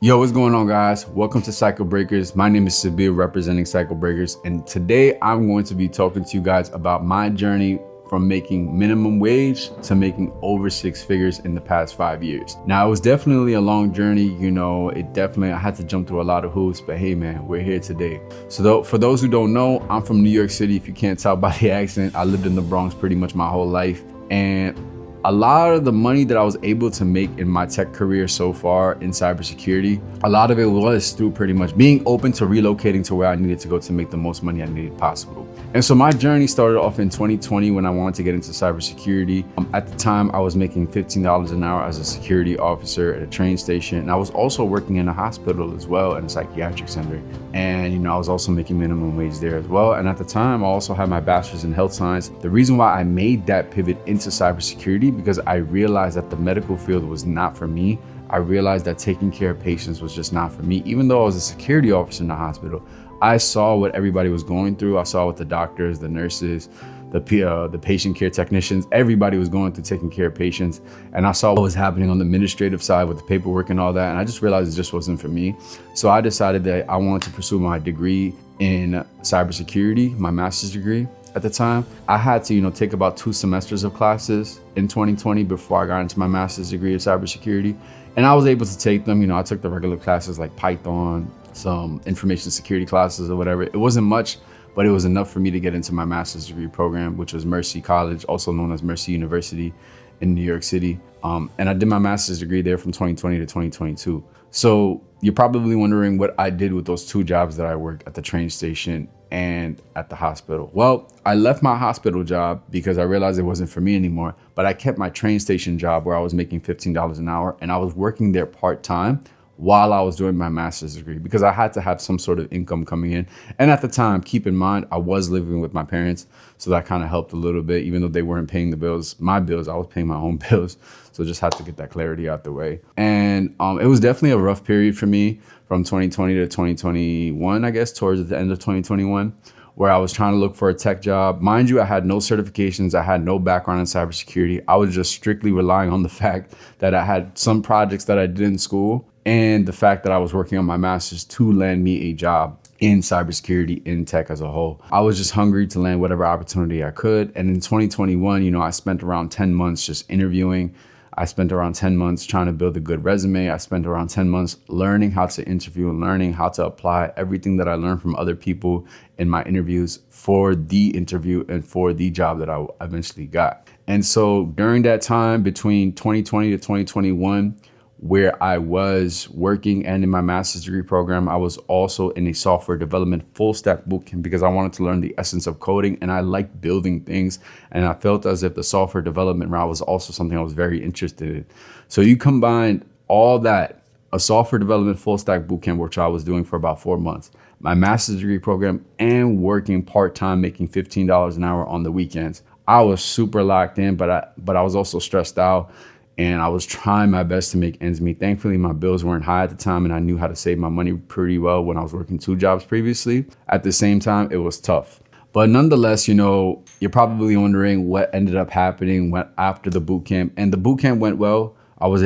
Yo, what's going on, guys? Welcome to Cycle Breakers. My name is Sabir, representing Cycle Breakers, and today I'm going to be talking to you guys about my journey from making minimum wage to making over six figures in the past 5 years. Now, it was definitely a long journey. I had to jump through a lot of hoops, but hey, man, we're here today. So for those who don't know, I'm from New York City. If you can't tell by the accent, I lived in the Bronx pretty much my whole life. And a lot of the money that I was able to make in my tech career so far in cybersecurity, a lot of it was through pretty much being open to relocating to where I needed to go to make the most money I needed possible. And so my journey started off in 2020 when I wanted to get into cybersecurity. At the time, I was making $15 an hour as a security officer at a train station. And I was also working in a hospital as well, in a psychiatric center. And I was also making minimum wage there as well. And at the time, I also had my bachelor's in health science. The reason why I made that pivot into cybersecurity, because I realized that the medical field was not for me. I realized that taking care of patients was just not for me. Even though I was a security officer in the hospital, I saw what everybody was going through. I saw what the doctors, the nurses, the patient care technicians, everybody was going through taking care of patients. And I saw what was happening on the administrative side with the paperwork and all that. And I just realized it just wasn't for me. So I decided that I wanted to pursue my degree in cybersecurity, my master's degree. At the time, I had to, take about 2 semesters of classes in 2020 before I got into my master's degree of cybersecurity. And I was able to take them. I took the regular classes like Python, some information security classes or whatever. It wasn't much, but it was enough for me to get into my master's degree program, which was Mercy College, also known as Mercy University in New York City. And I did my master's degree there from 2020 to 2022. So you're probably wondering what I did with those 2 jobs that I worked at the train station and at the hospital. Well, I left my hospital job because I realized it wasn't for me anymore, but I kept my train station job where I was making $15 an hour, and I was working there part-time while I was doing my master's degree because I had to have some sort of income coming in. And at the time, keep in mind, I was living with my parents, so that kind of helped a little bit. Even though they weren't paying my bills, I was paying my own bills. So just had to get that clarity out the way. And it was definitely a rough period for me from 2020 to 2021, I guess, towards the end of 2021, where I was trying to look for a tech job. Mind you, I had no certifications. I had no background in cybersecurity. I was just strictly relying on the fact that I had some projects that I did in school and the fact that I was working on my master's to land me a job in cybersecurity, in tech as a whole. I was just hungry to land whatever opportunity I could. And in 2021, I spent around 10 months just interviewing. I spent around 10 months trying to build a good resume. I spent around 10 months learning how to interview and learning how to apply everything that I learned from other people in my interviews for the interview and for the job that I eventually got. And so during that time between 2020 to 2021, where I was working and in my master's degree program, I was also in a software development full stack bootcamp because I wanted to learn the essence of coding and I like building things. And I felt as if the software development route was also something I was very interested in. So you combine all that, a software development full stack bootcamp, which I was doing for about 4 months, my master's degree program, and working part-time, making $15 an hour on the weekends. I was super locked in, but I was also stressed out. And I was trying my best to make ends meet. Thankfully, my bills weren't high at the time, and I knew how to save my money pretty well when I was working 2 jobs previously. At the same time, it was tough. But nonetheless, you're probably wondering what ended up happening after the boot camp. And the boot camp went well. I was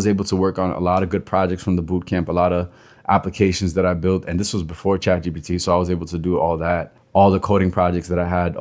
able to work on a lot of good projects from the boot camp, a lot of applications that I built. And this was before ChatGPT, so I was able to do all that. All the coding projects that I had,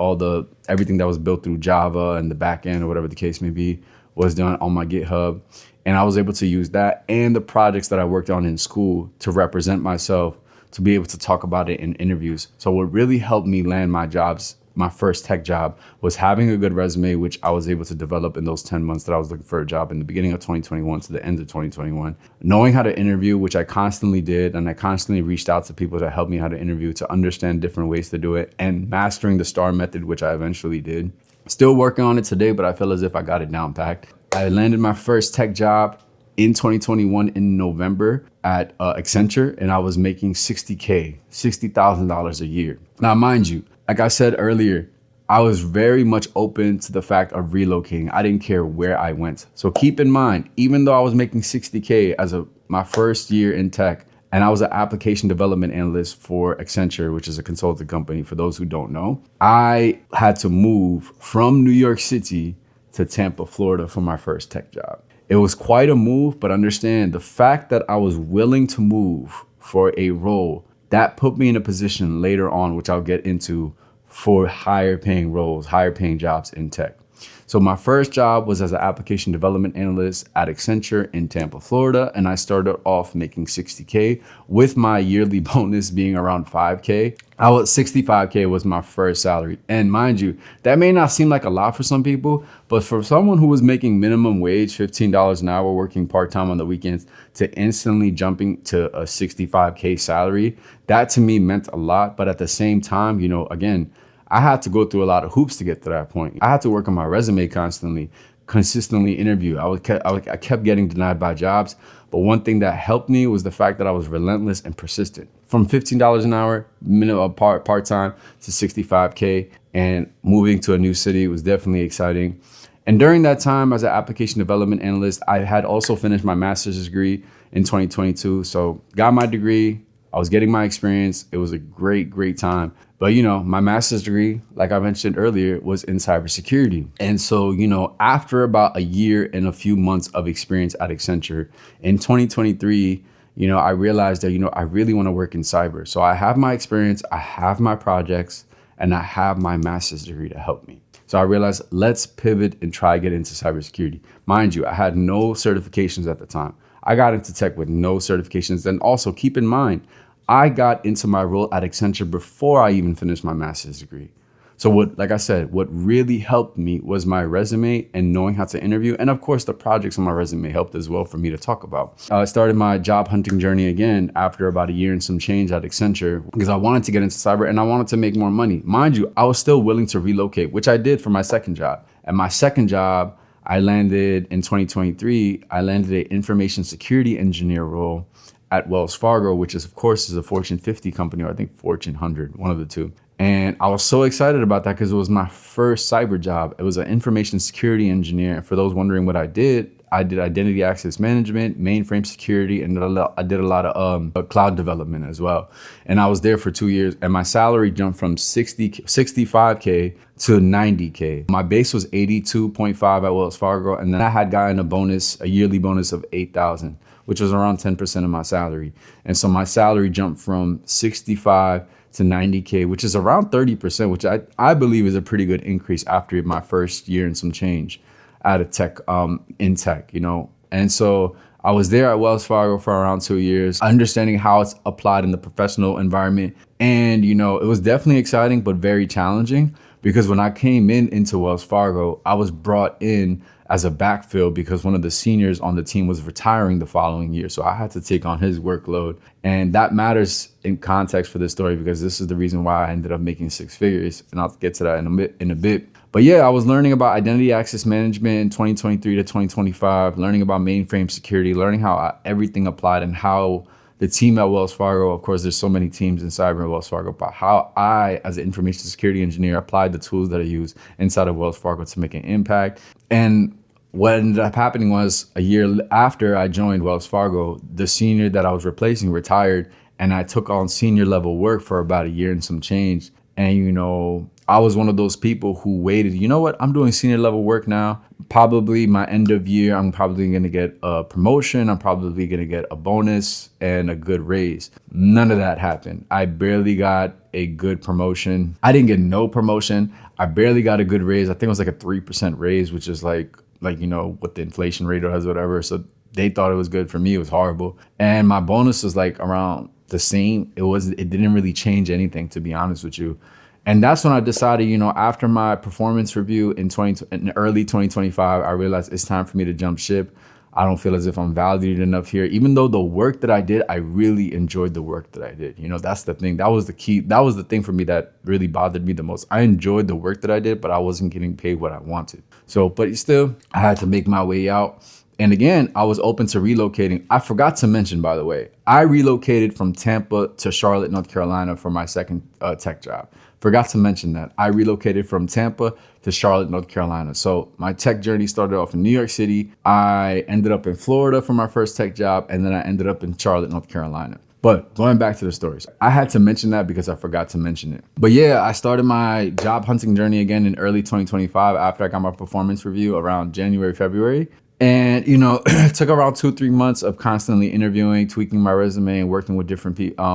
everything that was built through Java and the back end or whatever the case may be, was done on my GitHub. And I was able to use that and the projects that I worked on in school to represent myself, to be able to talk about it in interviews. So what really helped me land my jobs, my first tech job, was having a good resume, which I was able to develop in those 10 months that I was looking for a job in the beginning of 2021 to the end of 2021. Knowing how to interview, which I constantly did, and I constantly reached out to people to help me how to interview, to understand different ways to do it, and mastering the STAR method, which I eventually did. Still working on it today, but I feel as if I got it down packed. I landed my first tech job in 2021 in November at Accenture, and I was making $60,000 a year. Now, mind you, like I said earlier, I was very much open to the fact of relocating. I didn't care where I went. So keep in mind, even though I was making $60K as my first year in tech, and I was an application development analyst for Accenture, which is a consulting company for those who don't know, I had to move from New York City to Tampa, Florida for my first tech job. It was quite a move, but understand the fact that I was willing to move for a role that put me in a position later on, which I'll get into, for higher paying roles, higher paying jobs in tech. So my first job was as an application development analyst at Accenture in Tampa, Florida. And I started off making 60K with my yearly bonus being around 5K. 65K was my first salary. And mind you, that may not seem like a lot for some people, but for someone who was making minimum wage, $15 an hour, working part-time on the weekends, to instantly jumping to a 65K salary, that to me meant a lot. But at the same time, again, I had to go through a lot of hoops to get to that point. I had to work on my resume consistently interview. I kept getting denied by jobs. But one thing that helped me was the fact that I was relentless and persistent. From $15 an hour, minimum part-time, to 65K, and moving to a new city was definitely exciting. And during that time as an application development analyst, I had also finished my master's degree in 2022. So got my degree, I was getting my experience. It was a great time. But, my master's degree, like I mentioned earlier, was in cybersecurity. And so, after about a year and a few months of experience at Accenture in 2023, I realized that, I really want to work in cyber. So I have my experience, I have my projects, and I have my master's degree to help me. So I realized, let's pivot and try to get into cybersecurity. Mind you, I had no certifications at the time. I got into tech with no certifications. And also keep in mind, I got into my role at Accenture before I even finished my master's degree. So what really helped me was my resume and knowing how to interview. And of course, the projects on my resume helped as well for me to talk about. I started my job hunting journey again after about a year and some change at Accenture because I wanted to get into cyber and I wanted to make more money. Mind you, I was still willing to relocate, which I did for my second job. And my second job, I landed in 2023, I landed an information security engineer role at Wells Fargo, which is, of course, is a Fortune 50 company, or I think Fortune 100, one of the two. And I was so excited about that because it was my first cyber job. It was an information security engineer. And for those wondering what I did identity access management, mainframe security, and I did a lot of cloud development as well. And I was there for 2 years, and my salary jumped from 65K to 90K. My base was 82.5 at Wells Fargo, and then I had gotten a yearly bonus of 8,000, which was around 10% of my salary. And so my salary jumped from 65 to 90K, which is around 30%, which I believe is a pretty good increase after my first year and some change out of tech, in tech, And so I was there at Wells Fargo for around 2 years, understanding how it's applied in the professional environment. And, it was definitely exciting, but very challenging because when I came into Wells Fargo, I was brought in as a backfill because one of the seniors on the team was retiring the following year. So I had to take on his workload. And that matters in context for this story because this is the reason why I ended up making six figures. And I'll get to that in a bit. But yeah, I was learning about identity access management in 2023 to 2025, learning about mainframe security, learning how everything applied and how the team at Wells Fargo, of course, there's so many teams in cyber at Wells Fargo, but how I, as an information security engineer, applied the tools that I use inside of Wells Fargo to make an impact. And what ended up happening was a year after I joined Wells Fargo, the senior that I was replacing retired, and I took on senior level work for about a year and some change. And, I was one of those people who waited, I'm doing senior level work now. Probably my end of year, I'm probably going to get a promotion. I'm probably going to get a bonus and a good raise. None of that happened. I barely got a good promotion. I didn't get no promotion. I barely got a good raise. I think it was like a 3% raise, which is like what the inflation rate was, whatever. So they thought it was good. For me, it was horrible. And my bonus was like around the same. It didn't really change anything, to be honest with you. And that's when I decided, after my performance review in early 2025, I realized it's time for me to jump ship. I don't feel as if I'm valued enough here, even though the work that I did, I really enjoyed the work that I did. That's the thing. That was the key. That was the thing for me that really bothered me the most. I enjoyed the work that I did, but I wasn't getting paid what I wanted. So, but still, I had to make my way out. And again, I was open to relocating. I forgot to mention, by the way, I relocated from Tampa to Charlotte, North Carolina for my second tech job. Forgot to mention that. I relocated from Tampa to Charlotte, North Carolina. So my tech journey started off in New York City. I ended up in Florida for my first tech job, and then I ended up in Charlotte, North Carolina. But going back to the stories, I had to mention that because I forgot to mention it. But yeah, I started my job hunting journey again in early 2025 after I got my performance review around January, February. And, you know, it took around 2 or 3 months of constantly interviewing, tweaking my resume and working with different people,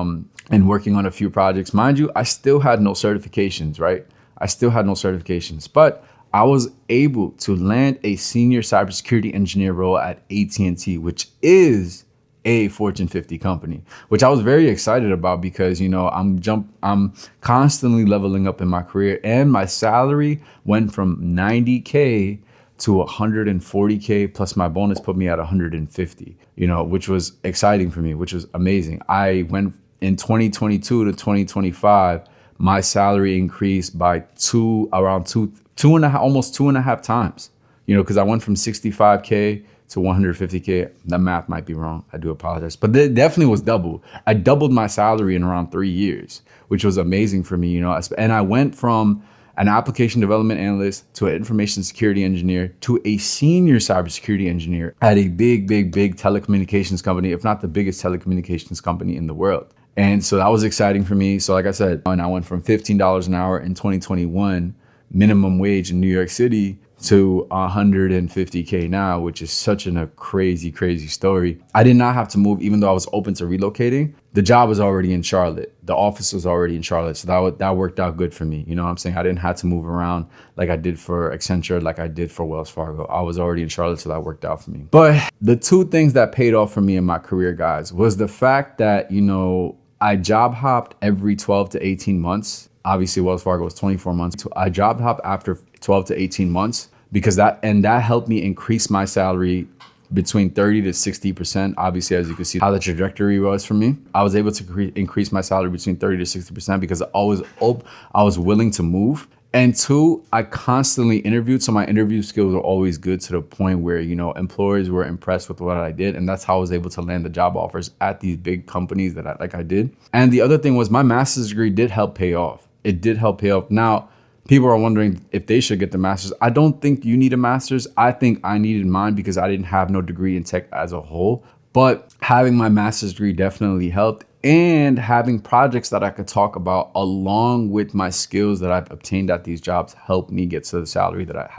and working on a few projects. Mind you, I still had no certifications, right? I still had no certifications, but I was able to land a senior cybersecurity engineer role at AT&T, which is a Fortune 50 company, which I was very excited about because, you know, I'm constantly leveling up in my career, and my salary went from 90K to 140K, plus my bonus put me at 150, you know, which was exciting for me, which was amazing. I went in 2022 to 2025, my salary increased by two and a half, almost 2.5 times, you know, because I went from 65K to 150K. That math might be wrong. I do apologize, but it definitely was double. I doubled my salary in around 3 years, which was amazing for me, you know, and I went from an application development analyst to an information security engineer to a senior cybersecurity engineer at a big telecommunications company, if not the biggest telecommunications company in the world. And so that was exciting for me. So like I said, and I went from $15 an hour in 2021 minimum wage in New York City to 150K now, which is such a crazy story. I did not have to move, even though I was open to relocating. The job was already in Charlotte. The office was already in Charlotte. So that worked out good for me. You know what I'm saying? I didn't have to move around like I did for Accenture, like I did for Wells Fargo. I was already in Charlotte, so that worked out for me. But the two things that paid off for me in my career, guys, was the fact that, you know, I job hopped every 12 to 18 months. Obviously, Wells Fargo was 24 months. So I job hopped after 12 to 18 months because that helped me increase my salary between 30 to 60%. Obviously, as you can see how the trajectory was for me, I was able to increase my salary between 30 to 60% because I was willing to move. And two, I constantly interviewed. So my interview skills were always good to the point where, you know, employers were impressed with what I did. And that's how I was able to land the job offers at these big companies that I did. And the other thing was my master's degree did help pay off. It did help pay off. Now, people are wondering if they should get the master's. I don't think you need a master's. I think I needed mine because I didn't have no degree in tech as a whole. But having my master's degree definitely helped. And having projects that I could talk about along with my skills that I've obtained at these jobs helped me get to the salary that I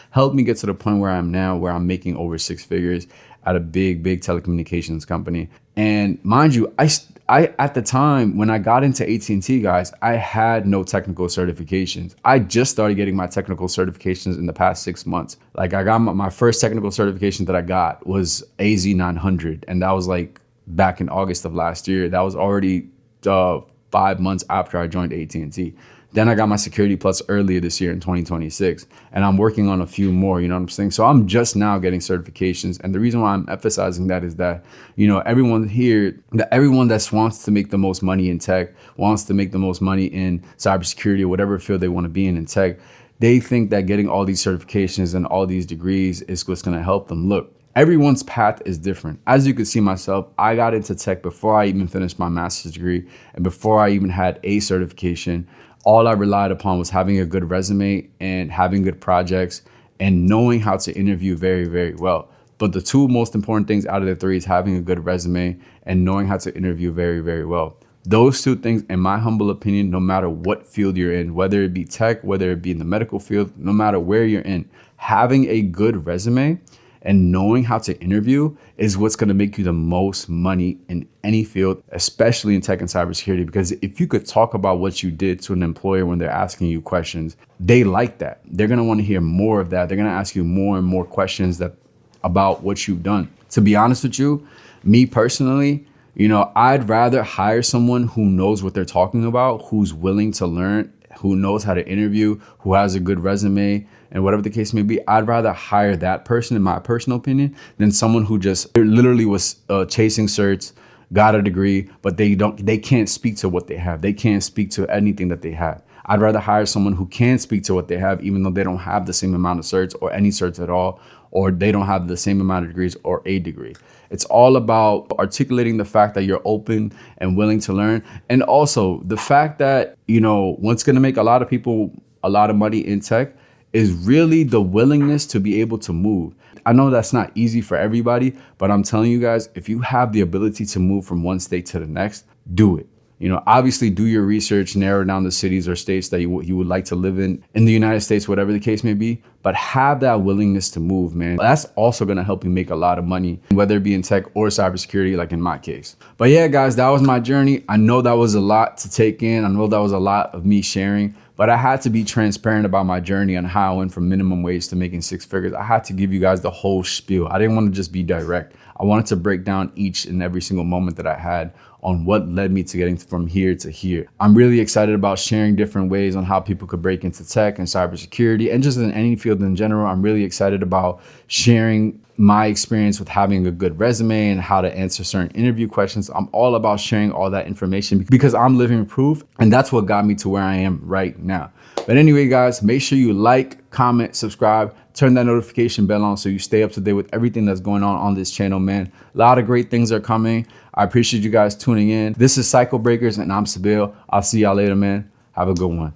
helped me get to the point where I am now, where I'm making over 6 figures at a big telecommunications company. And mind you, I at the time when I got into AT&T, guys, I had no technical certifications. I just started getting my technical certifications in the past 6 months. Like I got my first technical certification that I got was AZ900, and that was like back in August of last year. That was already 5 months after I joined AT&T. Then I got my Security Plus earlier this year in 2026, and I'm working on a few more, you know what I'm saying? So I'm just now getting certifications. And the reason why I'm emphasizing that is that, you know, everyone that wants to make the most money in tech, wants to make the most money in cybersecurity or whatever field they want to be in tech, they think that getting all these certifications and all these degrees is what's going to help them. Look, everyone's path is different. As you can see myself, I got into tech before I even finished my master's degree and before I even had a certification. All I relied upon was having a good resume and having good projects and knowing how to interview very well. But the two most important things out of the three is having a good resume and knowing how to interview very well. Those two things, in my humble opinion, no matter what field you're in, whether it be tech, whether it be in the medical field, no matter where you're in, having a good resume and knowing how to interview is what's going to make you the most money in any field, especially in tech and cybersecurity. Because if you could talk about what you did to an employer when they're asking you questions, they like that. They're going to want to hear more of that. They're going to ask you more and more questions about what you've done. To be honest with you, me personally, you know, I'd rather hire someone who knows what they're talking about, who's willing to learn, who knows how to interview, who has a good resume, and whatever the case may be. I'd rather hire that person, in my personal opinion, than someone who just literally was chasing certs, got a degree, but they can't speak to what they have. They can't speak to anything that they have. I'd rather hire someone who can speak to what they have, even though they don't have the same amount of certs or any certs at all, or they don't have the same amount of degrees or a degree. It's all about articulating the fact that you're open and willing to learn. And also the fact that, you know, what's going to make a lot of people a lot of money in tech is really the willingness to be able to move. I know that's not easy for everybody, but I'm telling you guys, if you have the ability to move from one state to the next, do it. You know, obviously do your research, narrow down the cities or states that you would like to live in the United States, whatever the case may be, but have that willingness to move, man. That's also gonna help you make a lot of money, whether it be in tech or cybersecurity, like in my case. But yeah, guys, that was my journey. I know that was a lot to take in. I know that was a lot of me sharing, but I had to be transparent about my journey on how I went from minimum wage to making six figures. I had to give you guys the whole spiel. I didn't want to just be direct. I wanted to break down each and every single moment that I had on what led me to getting from here to here. I'm really excited about sharing different ways on how people could break into tech and cybersecurity and just in any field in general. I'm really excited about sharing my experience with having a good resume and how to answer certain interview questions. I'm all about sharing all that information because I'm living proof, and that's what got me to where I am right now. But anyway, guys, make sure you like, comment, subscribe, turn that notification bell on so you stay up to date with everything that's going on this channel, man. A lot of great things are coming. I appreciate you guys tuning in. This is Cycle Breakers, and I'm Sabil. I'll see y'all later, man. Have a good one.